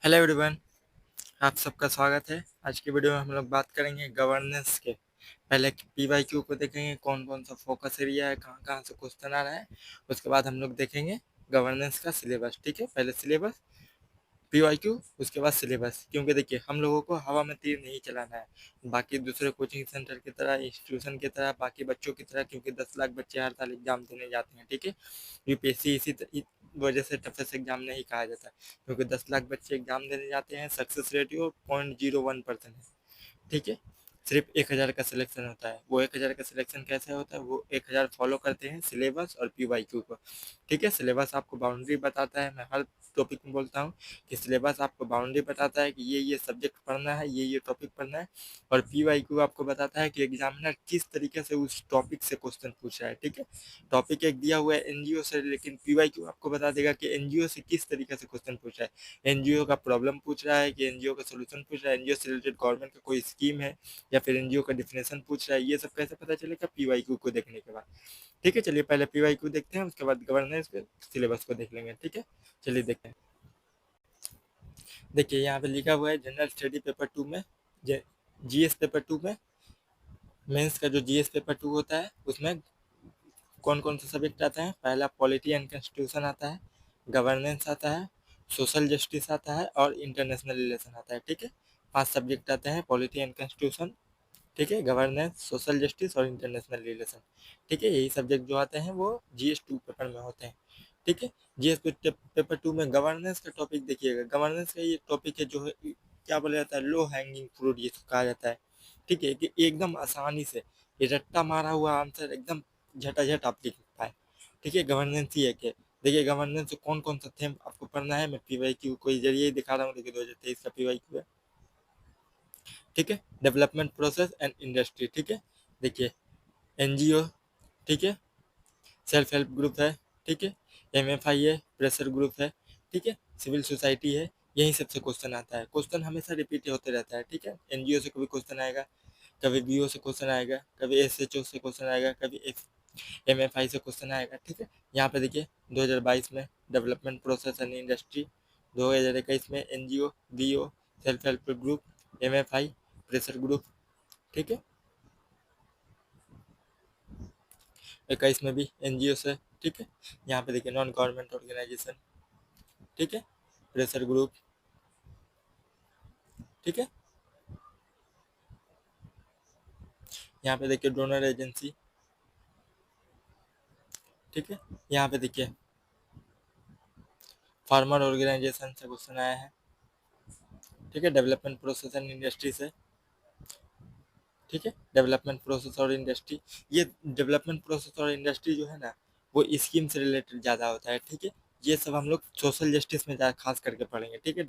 Hello everyone, आप सबका स्वागत है। आज की वीडियो में हम लोग बात करेंगे गवर्नेंस के। पहले पीवाईक्यू को देखेंगे, कौन कौन सा फोकस एरिया है, कहाँ कहाँ से क्वेश्चन आ रहा है। उसके बाद हम लोग देखेंगे गवर्नेंस का सिलेबस। ठीक है, पहले सिलेबस, पीवाईक्यू, उसके बाद सिलेबस। क्योंकि देखिए, हम लोगों को हवा में तीर नहीं चलाना है बाकी दूसरे कोचिंग सेंटर की तरह, इंस्टीट्यूशन की तरह, बाकी बच्चों की तरह। क्योंकि 10 लाख बच्चे हर साल एग्जाम देने जाते हैं। ठीक है, यूपीएससी इसी वजह से टफेस्ट एग्जाम नहीं कहा जाता, क्योंकि 10 लाख बच्चे एग्जाम देने जाते हैं। सक्सेस रेटियो 0.01% है। ठीक है, सिर्फ 1,000 का सिलेक्शन होता है। वो 1,000 का सिलेक्शन कैसे होता है? वो 1,000 फॉलो करते हैं सिलेबस और पीवाईक्यू को। ठीक है, सिलेबस आपको बाउंड्री बताता है। मैं हर टॉपिक में बोलता हूँ कि सिलेबस आपको बाउंड्री बताता है कि ये सब्जेक्ट पढ़ना है, ये टॉपिक पढ़ना है। और पीवाईक्यू आपको बताता है कि एग्जामिनर किस तरीके से उस टॉपिक से क्वेश्चन पूछ रहा है। ठीक है, टॉपिक एक दिया हुआ है एनजीओ से, लेकिन पीवाईक्यू आपको बता देगा कि एनजीओ से किस तरीके से क्वेश्चन पूछ रहा है। एनजीओ का प्रॉब्लम पूछ रहा है कि एनजीओ का सोल्यूशन पूछ रहा है, एनजीओ से रिलेटेड गवर्नमेंट का कोई स्कीम है, या फिर एनजीओ का डिफिनेशन पूछ रहा है। ये सब कैसे पता चलेगा? पीवाईक्यू को देखने के बाद। ठीक है, चलिए पहले पीवाईक्यू देखते हैं, उसके बाद गवर्नेंस के सिलेबस को देख लेंगे। ठीक है, चलिए देखते हैं। देखिए, यहाँ पे लिखा हुआ है जनरल स्टडी पेपर 2 में, जीएस पेपर 2 में, मेंस का जो जीएस पेपर 2 होता है उसमें कौन कौन से सब्जेक्ट आते हैं? पहला पॉलिटी एंड कॉन्स्टिट्यूशन आता है, गवर्नेंस आता है, सोशल जस्टिस आता है और इंटरनेशनल रिलेशन आता है। ठीक है, 5 सब्जेक्ट आते हैं, पॉलिटी एंड कॉन्स्टिट्यूशन, ठीक है, गवर्नेंस, सोशल जस्टिस और इंटरनेशनल रिलेशन। ठीक है, यही सब्जेक्ट जो आते हैं वो जीएस 2 पेपर में होते हैं। ठीक है, जीएस पेपर 2 में गवर्नेंस का टॉपिक देखिएगा। गवर्नेंस का ये टॉपिक है जो है, क्या बोला जाता है, लो हैंगिंग फ्रूट जिसको कहा जाता है। ठीक है, कि एकदम आसानी से ये रट्टा मारा हुआ आंसर एकदम झटाझट आप लिख पाए। ठीक है, गवर्नेंस ही है कि देखिए, गवर्नेंस से कौन कौन सा थीम आपको पढ़ना है। मैं पीवाईक्यू को जरिए ही दिखा रहा हूँ। देखिए, 2023 का पीवाईक्यू है। ठीक है, डेवलपमेंट प्रोसेस एंड इंडस्ट्री। ठीक है, देखिए, एनजीओ, ठीक है, सेल्फ हेल्प ग्रुप है, ठीक है, एमएफआई है, प्रेशर ग्रुप है, ठीक है, सिविल सोसाइटी है। यही सबसे क्वेश्चन आता है। क्वेश्चन हमेशा रिपीट होते रहता है। ठीक है, एनजीओ से कभी क्वेश्चन आएगा, कभी बीओ से क्वेश्चन आएगा, कभी एसएचओ से क्वेश्चन आएगा, कभी एमएफआई से क्वेश्चन आएगा। ठीक है, यहाँ पे देखिए 2022 में डेवलपमेंट प्रोसेस एंड इंडस्ट्री, 2021 में NGO, BO, self help group, MFI, pressure group. ठीक है, 21 में भी एनजीओ से। ठीक है, यहाँ पे देखिए नॉन गवर्नमेंट ऑर्गेनाइजेशन, ठीक है, प्रेशर ग्रुप। ठीक है, यहाँ पे देखिए डोनर एजेंसी। ठीक है, यहाँ पे देखिए फार्मर ऑर्गेनाइजेशन से क्वेश्चन आया है। ठीक है, डेवलपमेंट प्रोसेस एंड इंडस्ट्री से। ठीक है, डेवलपमेंट प्रोसेस और इंडस्ट्री, ये डेवलपमेंट प्रोसेस और इंडस्ट्री जो है ना, वो स्कीम से रिलेटेड ज़्यादा होता है। ठीक है, ये सब हम लोग सोशल जस्टिस में ज़्यादा खास करके पढ़ेंगे। ठीक है,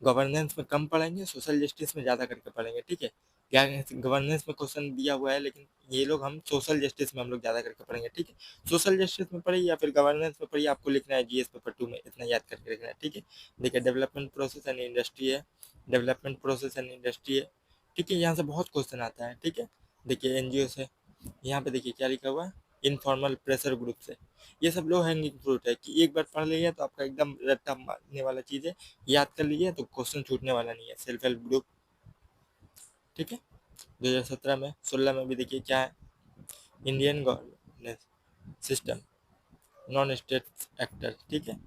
गवर्नेंस में कम पढ़ेंगे, सोशल जस्टिस में ज़्यादा करके पढ़ेंगे। ठीक है, क्या गवर्नेंस में क्वेश्चन दिया हुआ है, लेकिन ये लोग हम सोशल जस्टिस में हम लोग ज़्यादा करके पढ़ेंगे। ठीक है, सोशल जस्टिस में पढ़िए या फिर गवर्नेंस में पढ़िए, आपको लिखना है जीएस पेपर 2 में, इतना याद करके लिखना है। ठीक है, देखिए डेवलपमेंट प्रोसेस एंड इंडस्ट्री है, डेवलपमेंट प्रोसेस एंड इंडस्ट्री है। ठीक है, यहाँ से बहुत क्वेश्चन आता है। ठीक है, देखिए एनजीओ से, यहाँ पे देखिए क्या लिखा हुआ है, इनफॉर्मल प्रेशर ग्रुप से। ये सब लो हैंगिंग फ्रूट है कि एक बार पढ़ लीजिए तो आपका एकदम रट्टा मारने वाला चीज़ है, याद कर लीजिए तो क्वेश्चन छूटने वाला नहीं है। Self help group. ठीक है, 2017 में, 16 में भी देखिए क्या है, Indian governance system, non state actor. ठीक है,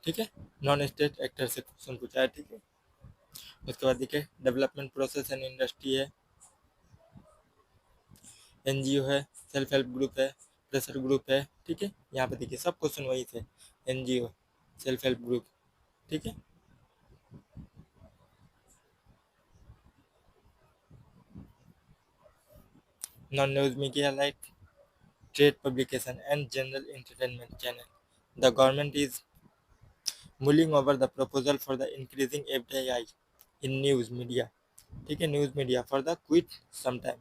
ठीक है, नॉन स्टेट एक्टर से क्वेश्चन पूछा है। ठीक है, उसके बाद देखिए डेवलपमेंट प्रोसेस एंड इंडस्ट्री है, एनजीओ है, सेल्फ हेल्प ग्रुप है, प्रेशर ग्रुप है। ठीक है, यहाँ पे देखिए सब क्वेश्चन वही थे, एनजीओ, सेल्फ हेल्प ग्रुप। ठीक है, non news media like trade publication and general entertainment channel. The government is mulling over the proposal for the increasing FDI in news media। ठीक है, news media for the quit sometime.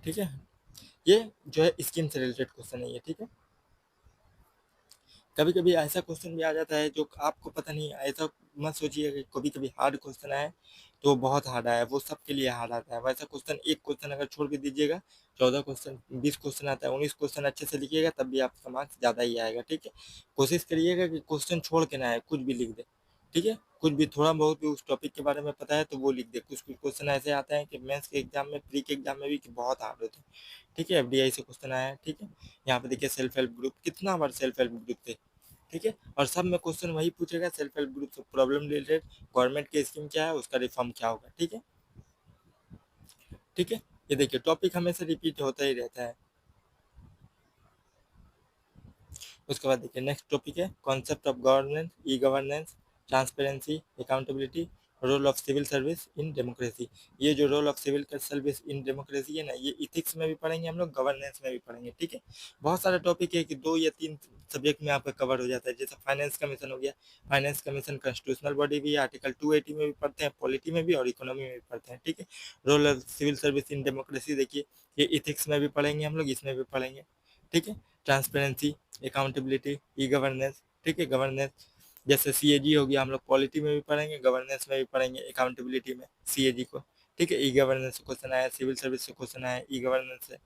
ठीक है, ये जो है scheme से related question है ये। ठीक है, कभी कभी ऐसा क्वेश्चन भी आ जाता है जो आपको पता नहीं, ऐसा मत सोचिए कि कभी कभी हार्ड क्वेश्चन आए तो बहुत हार्ड आया, वो सबके लिए हार्ड आता है। वैसा क्वेश्चन, एक क्वेश्चन अगर छोड़ भी दीजिएगा, 14 क्वेश्चन 20 क्वेश्चन आता है, 19 क्वेश्चन अच्छे से लिखिएगा तब भी आपका मार्क्स ज़्यादा ही आएगा। ठीक है, कोशिश करिएगा कि क्वेश्चन छोड़ के ना आए, कुछ भी लिख दे। ठीक है, कुछ भी थोड़ा बहुत भी उस टॉपिक के बारे में पता है तो वो लिख दे। कुछ कुछ क्वेश्चन ऐसे आते हैं कि मेंस के एग्जाम में, प्री के एग्जाम में भी, कि बहुत हार्ड होते हैं। ठीक है, एफडीआई से क्वेश्चन आया है। ठीक है, यहाँ पे देखिए सेल्फ हेल्प ग्रुप, कितना बार सेल्फ हेल्प ग्रुप थे। ठीक है, और सब में क्वेश्चन वही पूछेगा, सेल्फ हेल्प ग्रुप से प्रॉब्लम रिलेटेड, गवर्नमेंट की स्कीम क्या है, उसका रिफॉर्म क्या होगा। ठीक है, ठीक है, ये देखिए टॉपिक हमेशा रिपीट होता ही रहता है। उसके बाद देखिए नेक्स्ट टॉपिक है concept of governance, e governance, transparency, accountability, role of civil service in democracy. ये जो role of civil service in democracy है ना, ये इथिक्स में भी पढ़ेंगे हम लोग, गवर्नेंस में भी पढ़ेंगे। ठीक है, बहुत सारे टॉपिक है कि 2 या 3 सब्जेक्ट में आपका कवर हो जाता है। जैसे फाइनेंस कमीशन हो गया, फाइनेंस कमीशन कॉन्स्टिट्यूशनल बॉडी भी है, आर्टिकल 280 में भी पढ़ते हैं, पॉलिटी में भी और इकोनॉमी में भी पढ़ते हैं। ठीक है, role of civil service in democracy देखिए, ये इथिक्स में भी पढ़ेंगे हम लोग, इसमें भी पढ़ेंगे। ठीक है, ट्रांसपेरेंसी, अकाउंटेबिलिटी, ई गवर्नेंस। ठीक है, गवर्नेंस जैसे सीएजी हो गया, हम लोग पॉलिटी में भी पढ़ेंगे, गवर्नेंस में भी पढ़ेंगे, अकाउंटेबिलिटी में सीएजी को। ठीक है, ई गवर्नेंस से क्वेश्चन आया, सिविल सर्विस से क्वेश्चन आया, ई गवर्नेंस से,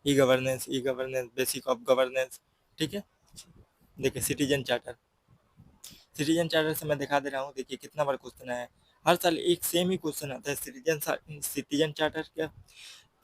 e governance basic of governance. ठीक है, देखिए सिटीजन चार्टर, सिटीजन चार्टर से मैं दिखा दे रहा हूँ, देखिए कितना बार क्वेश्चन आया है। हर साल एक सेम ही क्वेश्चन आता है, सिटीजन चार्टर क्या,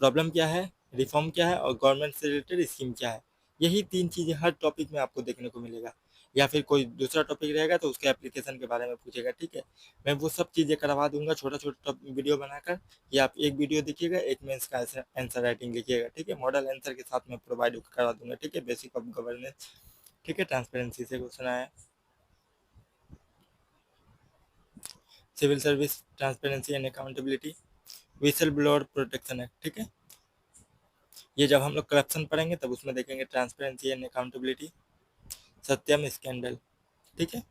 प्रॉब्लम क्या है, रिफॉर्म क्या है, और गवर्नमेंट से रिलेटेड स्कीम क्या है। यही 3 चीज़ें हर टॉपिक में आपको देखने को मिलेगा। या फिर कोई दूसरा टॉपिक रहेगा तो उसके एप्लीकेशन के बारे में पूछेगा। ठीक है, मैं वो सब चीज़ें करवा दूंगा, छोटा छोटा वीडियो बनाकर। ये आप एक वीडियो देखिएगा, एक में इसका आंसर राइटिंग लिखिएगा। ठीक है, मॉडल आंसर के साथ में प्रोवाइड करा दूंगा। ठीक है, बेसिक ऑफ गवर्नेंस। ठीक है, ट्रांसपेरेंसी से क्वेश्चन आया, civil service, transparency and accountability, whistle blower protection act. ठीक है, ये जब हम लोग करप्शन पढ़ेंगे तब उसमें देखेंगे, transparency and accountability, Satyam scandal. ठीक है,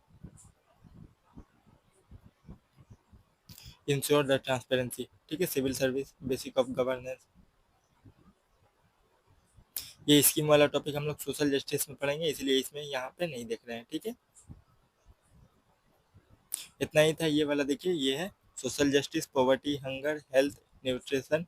इंश्योर द ट्रांसपेरेंसी। ठीक है, civil service, basic of governance. ये स्कीम वाला टॉपिक हम लोग सोशल जस्टिस में पढ़ेंगे, इसलिए इसमें यहाँ पे नहीं देख रहे हैं। ठीक है, इतना ही था ये वाला। देखिए ये है social justice, poverty, hunger, health, nutrition,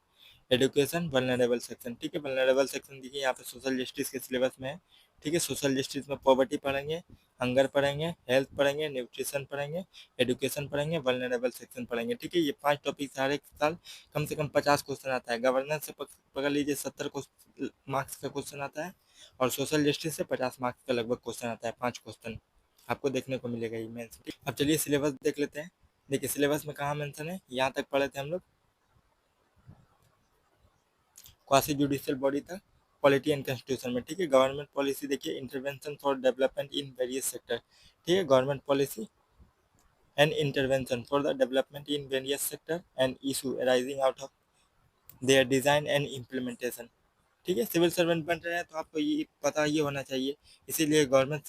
education, vulnerable section. ठीक है, वल्नरेबल सेक्शन देखिए यहाँ पे सोशल जस्टिस के सिलेबस में है। ठीक है, सोशल जस्टिस में पॉवर्टी पढ़ेंगे, हंगर पढ़ेंगे, हेल्थ पढ़ेंगे, न्यूट्रिशन पढ़ेंगे, एजुकेशन पढ़ेंगे, वल्नरेबल सेक्शन पढ़ेंगे। ठीक है, ये 5 टॉपिक हर एक साल कम से कम 50 क्वेश्चन आता है। गवर्नेंस से पकड़ लीजिए 70 मार्क्स का क्वेश्चन आता है, और सोशल जस्टिस से 50 मार्क्स का लगभग क्वेश्चन आता है, 5 क्वेश्चन आपको देखने को मिलेगा ये मेंस। अब चलिए सिलेबस देख लेते हैं। देखिए सिलेबस में कहाँ मेंशन है, यहाँ तक पढ़े थे हम लोग, क्वासी जुडिशियल बॉडी तक, पॉलिटी एंड कॉन्स्टिट्यूशन में। ठीक है, गवर्नमेंट पॉलिसी देखिए, intervention for development in various sector. ठीक है, government policy and intervention for the development in various sector and issue arising out of their design and implementation. ठीक है, civil servant बन रहे हैं तो आपको ये पता ये होना चाहिए, इसीलिए गवर्नमेंट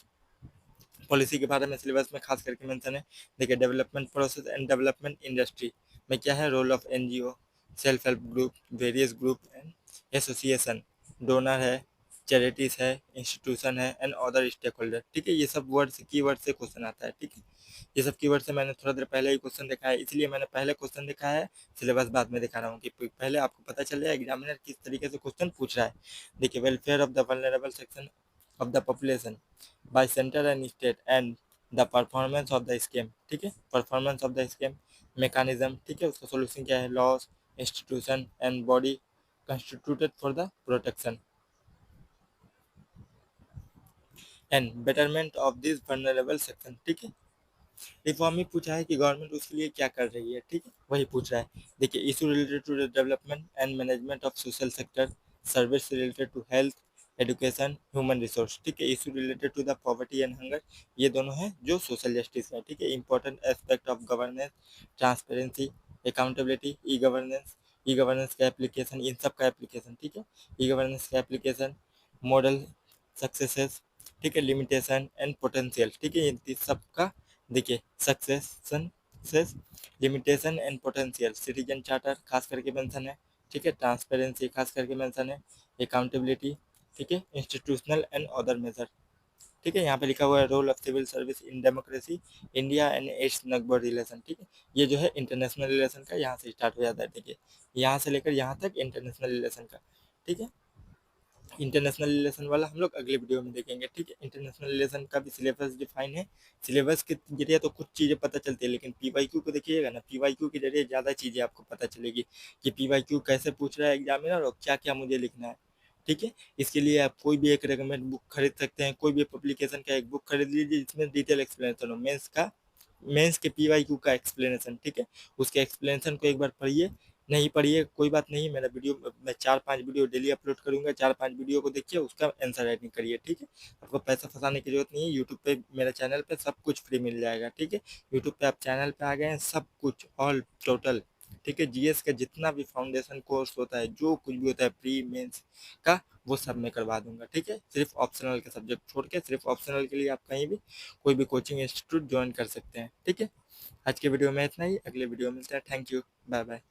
पॉलिसी के बारे में सिलेबस में खास करके मेंशन है। देखिए development process and development industry में क्या है, role of NGO, self help group, various group and association, donor है, चैरिटीज है, इंस्टीट्यूशन है एंड अदर स्टेक होल्डर। ठीक है, ये सब वर्ड से कीवर्ड से क्वेश्चन आता है। ठीक है, ये सब कीवर्ड से मैंने थोड़ा देर पहले ही क्वेश्चन देखा है, इसलिए मैंने पहले क्वेश्चन देखा है, सिलेबस बाद में दिखा रहा हूँ कि पहले आपको पता चल जाए एग्जामिनर किस तरीके से क्वेश्चन पूछ रहा है। देखिए welfare of the vulnerable section of the population by center and state and the performance of the scheme। ठीक है, performance of the scheme, mechanism. ठीक है, उसका सोल्यूशन क्या है, loss, institution and body constituted for the protection and betterment of this vulnerable section. ठीक है, reform ही पूछा है कि गवर्नमेंट उसके लिए क्या कर रही है। ठीक है, वही पूछ रहा है। देखिए issue related to development and management of social sector, service related to health, education, human resource. ठीक है, issue related to the poverty and hunger, ये दोनों हैं जो सोशल जस्टिस है। ठीक है, important aspect of governance, transparency, accountability, e governance का एप्लीकेशन, इन सब का एप्लीकेशन। ठीक है, ई गवर्नेंस का एप्लीकेशन, मॉडल सक्सेसेस। ठीक है, लिमिटेशन एंड पोटेंशियल। ठीक है, इन सब का देखिए successes, limitation and potential, citizen charter खास करके मेंशन है। ठीक है, ट्रांसपेरेंसी खास करके मेंशन है, अकाउंटेबिलिटी, ठीक है, इंस्टीट्यूशनल एंड अदर मेजर। ठीक है, यहाँ पे लिखा हुआ है role of civil service in democracy India and its neighbour relation. ठीक है, ये जो है इंटरनेशनल रिलेशन का यहाँ से स्टार्ट हो जाता है। ठीक है, यहाँ से लेकर यहाँ तक इंटरनेशनल रिलेशन का। ठीक है, इंटरनेशनल रिलेशन वाला हम लोग अगले वीडियो में देखेंगे। ठीक है, इंटरनेशनल रिलेशन का भी सिलेबस डिफाइन है। सिलेबस के जरिए तो कुछ चीज़ें पता चलती है, लेकिन पीवाईक्यू को देखिएगा ना, पीवाईक्यू के जरिए ज़्यादा चीज़ें आपको पता चलेगी कि पीवाईक्यू कैसे पूछ रहा है एग्जामिनर और क्या क्या मुझे लिखना है। ठीक है, इसके लिए आप कोई भी एक रेकमेंड बुक खरीद सकते हैं, कोई भी पब्लिकेशन का एक बुक खरीद लीजिए जिसमें डिटेल एक्सप्लेनेशन हो मेंस का, मेंस के पीवाईक्यू का एक्सप्लेनेशन। ठीक है, उसके एक्सप्लेनेशन को एक बार पढ़िए, नहीं पढ़िए कोई बात नहीं, मेरा वीडियो मैं 4-5 वीडियो डेली अपलोड करूंगा, 4-5 वीडियो को देखिए, उसका आंसर राइटिंग करिए। ठीक है, आपको पैसा फंसाने की जरूरत नहीं है, यूट्यूब पे मेरे चैनल पे सब कुछ फ्री मिल जाएगा। ठीक है, यूट्यूब पे आप चैनल पे आ गए हैं, सब कुछ ऑल टोटल। ठीक है, जीएस का जितना भी फाउंडेशन कोर्स होता है, जो कुछ भी होता है प्री मेंस का, वो सब मैं करवा दूंगा। ठीक है, सिर्फ ऑप्शनल के सब्जेक्ट छोड़ के, सिर्फ ऑप्शनल के लिए आप कहीं भी कोई भी कोचिंग इंस्टीट्यूट ज्वाइन कर सकते हैं। ठीक है, आज के वीडियो में इतना ही, अगले वीडियो में मिलते हैं। Thank you, bye bye.